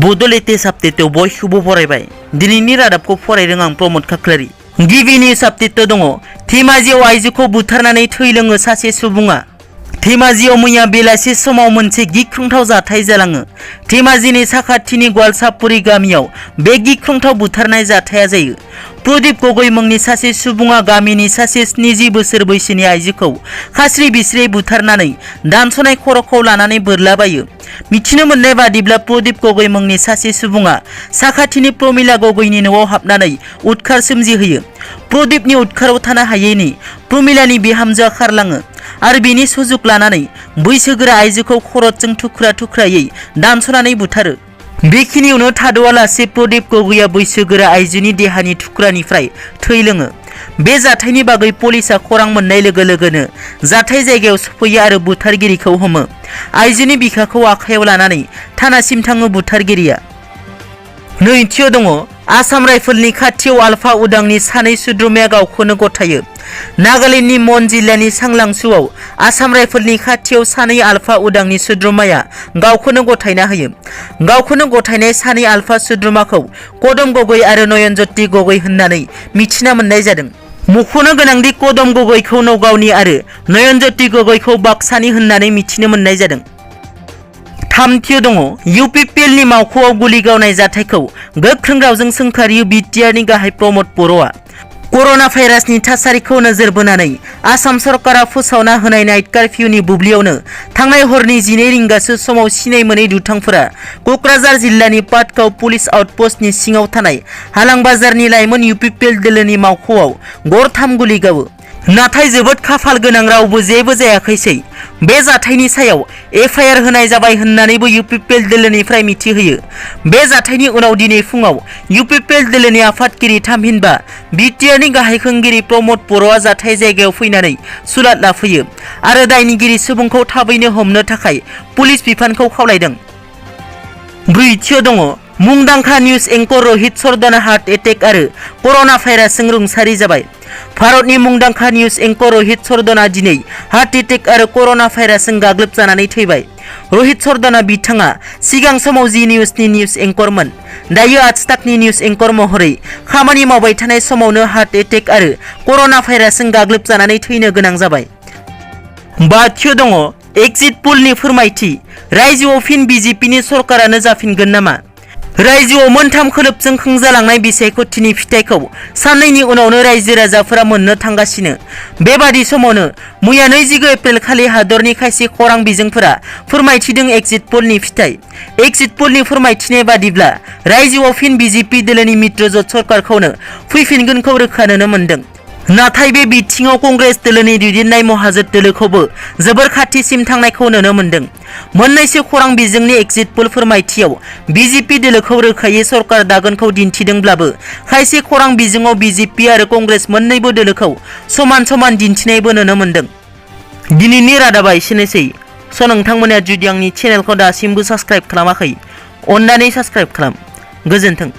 बड'लेटेस्ट आपडेटआव बयखौबो बरायबाय। दिनैनि रादाबखौ फरायदों आं प्रमद खाख्लारि। गिबि निउज आपडेटआव दङ धेमाजियाव आइजोखौ बुथारनानै थैलोङो सासे सुबुङा। धेमाजियाव मैया बेलासि समाव मोनसे गिख्रंथाव जाथाय जालाङो। धेमाजिनि साखाथिनि गवालसापुरि गामियाव बे गिख्रंथाव बुथारनाय जाथाया जायो। प्रदीप गगৈ मुंनि सासे सुबुङा गामिनि सासे 70 बोसोर बैसोनि आइजोखौ खास्रि बिस्रि बुथारनानै दानस'नाय खर'खौ लानानै बोरलाबायो। मिथिनो मोननाय बादिब्ला प्रदीप गगৈ मुंनि सासे सुबुङा साखाथिनि प्रमिला गगैनि न'आव हाबनानै उदखार सोमजिहोयो। प्रदीपनि उदखाराव थानो हायैनि प्रमिलानि बिहामजोआ खारलाङो आरो बेनि सुजुग लानानै बैसोगोरा आइजोखौ खर'जों थुख्रा थुख्रायै दानस'नानै बुथारो। बेखिनियावनो थाद'आलासे प्रदीप गगैया बैसोगोरा आइजोनि देहानि थुख्रानिफ्राय थै लोङो। बे जाथायनि बागै पुलिसा खौरां मोननाय लोगो लोगोनो जाथाय जायगायाव सफैयो आरो बुथारगिरिखौ हमो। आइजोनि बिखाखौ आखायाव लानानै थानासिम थाङो बुथारगिरिया। नैथियाव दङ आसाम राइफलनि खाथियाव आलफा उदांनि सानै सोद्रोमाया गावखौनो गथायो। नागालेण्डनि मन जिल्लानि सांलांसुआव आसाम राइफलनि खाथियाव सानै आलफा उदांनि सोद्रोमाया गावखौनो गथायना होयो। गावखौनो गथायनाय सानै आलफा सोद्रोमाखौ कदम गगै आरो नयनज्योति गगै होननानै मिथिना मोननाय जादों। मख'नो गोनांदि कदम गगैखौ नगावनि आरो नयनज्योति गगैखौ बाक्सानि होननानै मिथिनो मोननाय जादों। थामथियाव दङ इउपिपिएलनि मावख'आव गुलि गावनाय जाथायखौ गोख्रों रावजों सोंखारियो बिटिआरनि गाहाय प्रमद बर'आ। कर'ना भाइरासनि थासारिखौ नोजोर बोनानै आसाम सरकारा फोसावना होनाय नाइट कार्फिउनि बुब्लियावनो थांनाय हरनि 12 रिंगासो समाव सिनाय मोनै दुथांफोरा क'क्राझार जिल्लानि पाटगाव पुलिस आउटपस्टनि सिङाव थानाय हालां बाजारनि लाइमोन इउपिपिएल दोलोनि मावख'आव गरथाम गुलि गावो। नाथाय जोबोद खाफाल गोनां रावबो जेबो जायाखैसै। बे जाथायनि सायाव एफआइआर होनाय जाबाय होननानैबो इउपिपिएल दोलोनिफ्राय मिथिहोयो। बे जाथायनि उनाव दिनै फुङाव इउपिपिएल दोलोनि आफादगिरि थामहिनबा बिटिआरनि गाहाय खुंगिरि प्रमद बर'आ जाथाय जायगायाव फैनानै सुलाद लाफैयो आरो दायनिगिरि सुबुंखौ थाबैनो हमनो थाखाय पुलिस बिफानखौ खावलायदों। ब्रैथियाव दङ मुंदांखा निउज एंकर रहित सरदाना हार्ट एटेक आरो कर'ना भाइरासजों रुंसारि जाबाय। भारतनि मुंदांखा निउज एंकर रहित सरदाना दिनै हार्ट एटेक आरो कर'ना भाइरासजों गाग्लोबजानानै थैबाय। रहित सरदाना बिथाङा सिगां समाव जी निउजनि निउज एंकरमोन। दायो आज ताकनि निउज एंकर महरै खामानि मावबाय थानाय समावनो हार्ट एटेक आरो कर'ना भाइरासजों गाग्लोबजानानै थैनो गोनां जाबाय। बाथियाव दङ एक्जिट पोलनि फोरमायथि रायजोआव फिन बिजेपिनि सरकारानो जाफिनगोन नामा? रायजोआव मोनथाम खोलोबजों खुंजालांनाय बिसायख'थिनि फिथाइखौ साननैनि उनावनो रायजो राजाफोरा मोननो थांगासिनो। बेबादि समावनो मैया 29 एप्रिल खालि हादरनि खायसे खौरां बिजोंफोरा फोरमायथिदों एक्जिट पोलनि फिथाइ। एक्जिट पोलनि फोरमायथिनाय बादिब्ला रायजोआव फिन बिजेपि दोलोनि मित्रजोट सरकारखौनो फैफिनगोनखौ रोखा नुनो मोनदों। नाथाय बे बिथिङाव कंग्रेस दोलोनि दैदेननाय महाजोट दोलोखौबो जोबोर खाथिसिम थांनायखौ नुनो मोनदों। मोननैसो खौरां बिजोंनि एक्जिट पोल फोरमायथियाव बिजेपि दोलोखौ रोखायै सरकार दागोनखौ दिन्थिदोंब्लाबो खायसे खौरां बिजोङाव बिजेपि आरो कंग्रेस मोन्नैबो दोलोखौ समान समान दिन्थिनायबो नुनो मोनदों। दिनैनि रादाबा एसेनोसै। नोंथांमोना जुदि आंनि चेनेलखौ दासिमबो साबस्क्राइब खालामाखै अन्नानै साबस्क्राइब खालाम। गोजोन्थों।